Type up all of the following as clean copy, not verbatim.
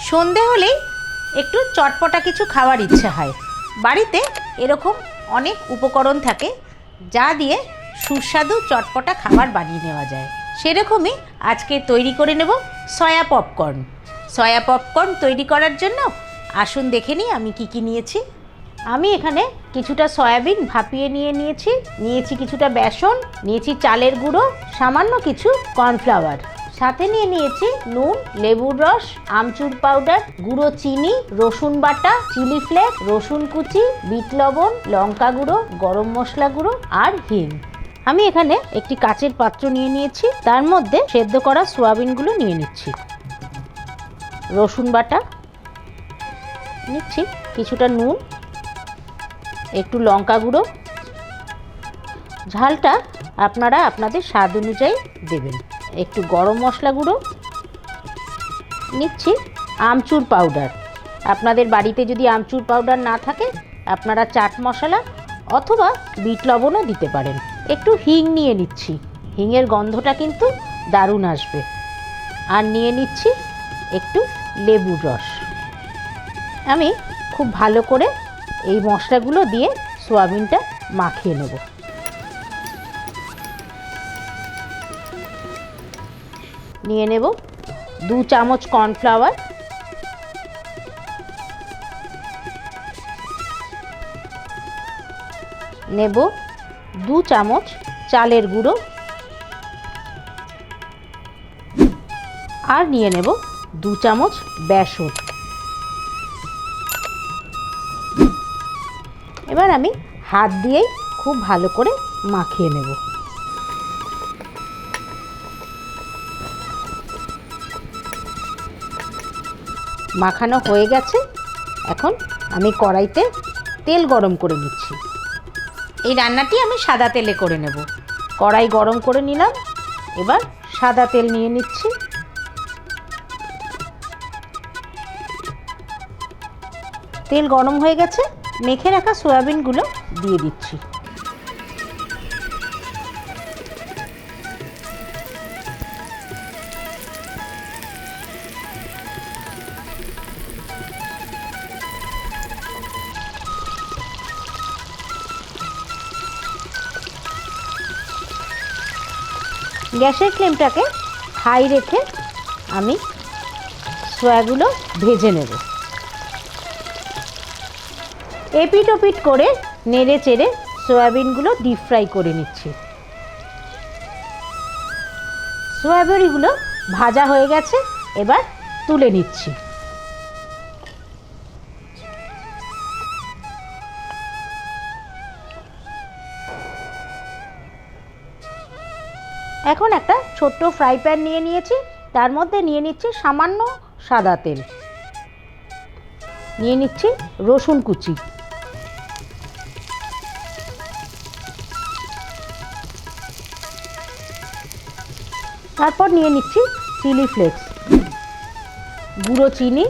সন্ধে হলেই একটু চটপটা কিছু খাওয়ার ইচ্ছে হয়। বাড়িতে এরকম অনেক উপকরণ থাকে যা দিয়ে সুস্বাদু চটপটা খাবার বানিয়ে নেওয়া যায়। সেরকমই আজকে তৈরি করে নেব সয়া পপকর্ন। সয়া পপকর্ন তৈরি করার জন্য আসুন দেখে নিই আমি কি কি নিয়েছি। আমি এখানে কিছুটা সয়াবিন ভাপিয়ে নিয়েছি কিছুটা বেসন, নিয়েছি চালের গুঁড়ো, সামান্য কিছু কর্নফ্লাওয়ার, সাথে নিয়েছি নুন, লেবুর রস, আমচুর পাউডার, গুঁড়ো চিনি, রসুন বাটা, চিলি ফ্লেক্স, রসুন কুচি, বিট লবণ, লঙ্কা গুঁড়ো, গরম মশলা গুঁড়ো আর হিং। আমি এখানে একটি কাচের পাত্র নিয়েছি, তার মধ্যে সেদ্ধ করা সয়াবিনগুলো নিয়ে নিচ্ছি। রসুন বাটা নিচ্ছি, কিছুটা নুন, একটু লঙ্কা গুঁড়ো, ঝালটা আপনারা আপনাদের স্বাদ অনুযায়ী দেবেন, একটু গরম মশলা গুঁড়ো নিচ্ছি, আমচুর পাউডার। আপনাদের বাড়িতে যদি আমচুর পাউডার না থাকে আপনারা চাট মশলা অথবা বিট লবণও দিতে পারেন। একটু হিং নিয়ে নিচ্ছি, হিংয়ের গন্ধটা কিন্তু দারুণ আসবে। আর নিয়ে নিচ্ছি একটু লেবুর রস। আমি খুব ভালো করে এই মশলাগুলো দিয়ে সোয়াবিনটা মাখিয়ে নেব। নিয়ে নেব 2 চামচ কর্নফ্লাওয়ার, নেব 2 চামচ চালের গুঁড়ো, আর নিয়ে নেব 2 চামচ বেসন। এবার আমি হাত দিয়েই খুব ভালো করে মাখিয়ে নেব। মাখানো হয়ে গেছে, এখন আমি কড়াইতে তেল গরম করে নিচ্ছি। এই রান্নাটি আমি সাদা তেলে করে নেব। কড়াই গরম করে নিলাম, এবার সাদা তেল নিয়ে নিচ্ছি। তেল গরম হয়ে গেছে, মেখে রাখা সয়াবিনগুলো দিয়ে দিচ্ছি। গ্যাসের ফ্লেমটাকে হাই রেখে আমি সয়াগুলো ভেজে নেব। এপিট ওপিট করে নেড়ে চেড়ে সয়াবিনগুলো ডিপ ফ্রাই করে নিচ্ছি। সয়াবিনগুলো ভাজা হয়ে গেছে, এবার তুলে নিচ্ছি। এখন একটা ছোট্ট ফ্রাই প্যান নিয়েছি, তার মধ্যে নিয়ে নিচ্ছি সামান্য সাদা তেল, নিয়ে নিচ্ছি রসুন কুচি, তারপর নিয়ে নিচ্ছি চিলি ফ্লেক্স, গুঁড়ো চিনি,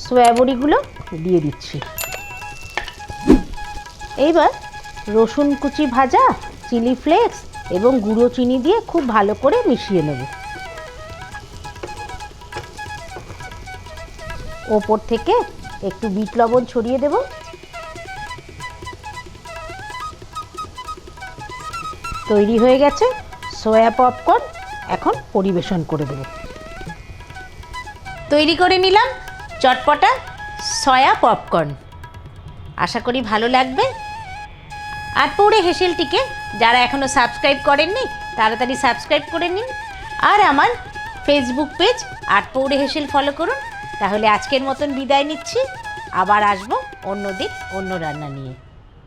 সয়াবড়িগুলো দিয়ে দিচ্ছি। এইবার রসুন কুচি ভাজা, চিলি ফ্লেক্স এবং গুঁড়ো চিনি দিয়ে খুব ভালো করে মিশিয়ে নেব। ওপর থেকে একটু বিট লবণ ছড়িয়ে দেব। তৈরি হয়ে গেছে সয়া পপকর্ন, এখন পরিবেশন করে দেব। তৈরি করে নিলাম চটপটা সয়া পপকর্ন। আশা করি ভালো লাগবে। আটপৌরে হেসেলটিকে যারা এখনও সাবস্ক্রাইব করেননি তাড়াতাড়ি সাবস্ক্রাইব করে নিন, আর আমার ফেসবুক পেজ আটপৌরে হেসেল ফলো করুন। তাহলে আজকের মতন বিদায় নিচ্ছি, আবার আসবো অন্য দিন অন্য রান্না নিয়ে।